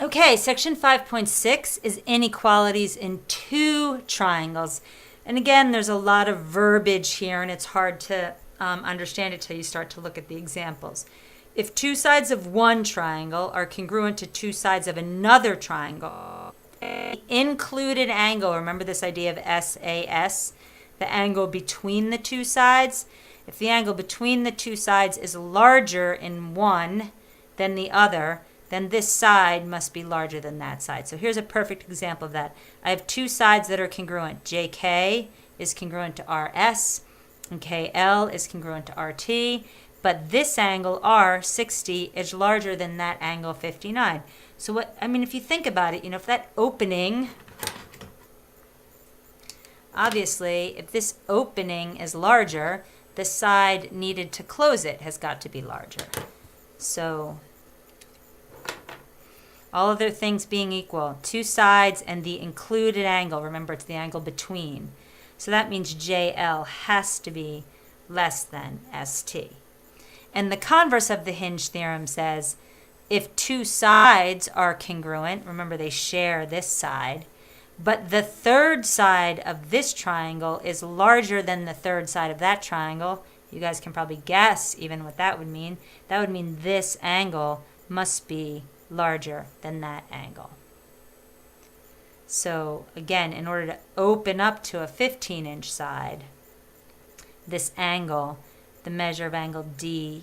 Okay, section 5.6 is inequalities in two triangles. And again, there's a lot of verbiage here, and it's hard to understand it till you start to look at the examples. If two sides of one triangle are congruent to two sides of another triangle, the included angle, remember this idea of SAS, the angle between the two sides? If the angle between the two sides is larger in one than the other, then this side must be larger than that side. So here's a perfect example of that. I have two sides that are congruent. JK is congruent to RS, and KL is congruent to RT, but this angle, R, 60, is larger than that angle, 59. So if you think about it, if that opening, obviously, if this opening is larger, the side needed to close it has got to be larger. So all other things being equal, two sides and the included angle, remember it's the angle between. So that means JL has to be less than ST. And the converse of the hinge theorem says if two sides are congruent, remember they share this side, but the third side of this triangle is larger than the third side of that triangle, you guys can probably guess even what that would mean. That would mean this angle must be larger than that angle. So again, in order to open up to a 15-inch side, this angle, the measure of angle DEG,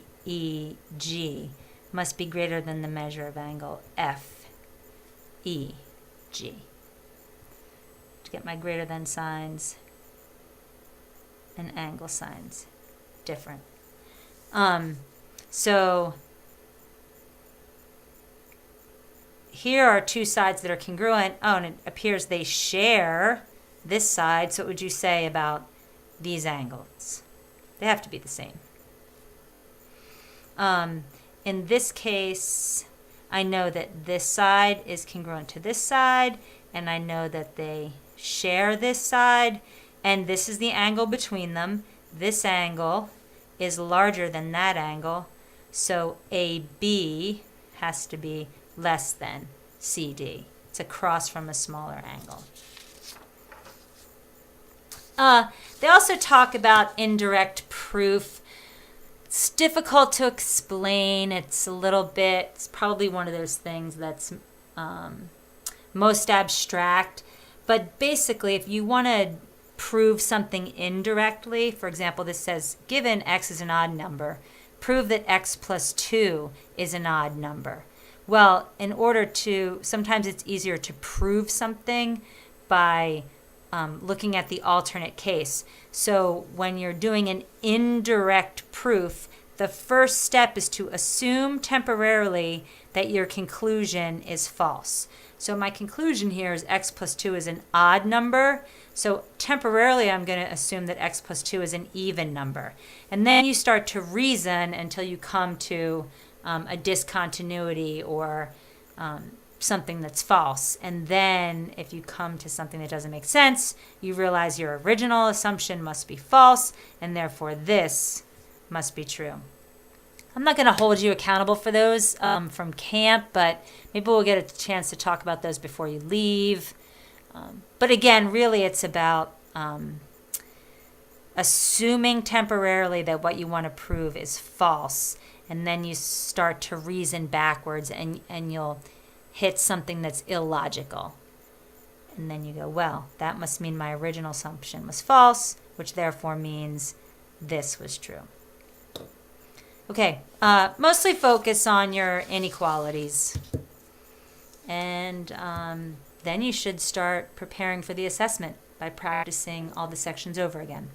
must be greater than the measure of angle FEG. To get my greater than signs and angle signs different. So here are two sides that are congruent. Oh, and it appears they share this side. So what would you say about these angles? They have to be the same. In this case, I know that this side is congruent to this side, and I know that they share this side, and this is the angle between them. This angle is larger than that angle, so AB has to be less than CD. It's across from a smaller angle. They also talk about indirect proof. It's difficult to explain. It's probably one of those things that's most abstract. But basically, if you want to prove something indirectly, for example, this says, given x is an odd number, prove that x plus 2 is an odd number. Well, sometimes it's easier to prove something by looking at the alternate case. So when you're doing an indirect proof, the first step is to assume temporarily that your conclusion is false. So my conclusion here is x plus 2 is an odd number. So temporarily I'm going to assume that x plus 2 is an even number. And then you start to reason until you come to a discontinuity or something that's false. And then if you come to something that doesn't make sense, you realize your original assumption must be false, and therefore this must be true. I'm not going to hold you accountable for those from camp, but maybe we'll get a chance to talk about those before you leave. But again, really it's about assuming temporarily that what you want to prove is false, and then you start to reason backwards, and you'll hit something that's illogical. And then you go, well, that must mean my original assumption was false, which therefore means this was true. Okay, mostly focus on your inequalities. And then you should start preparing for the assessment by practicing all the sections over again.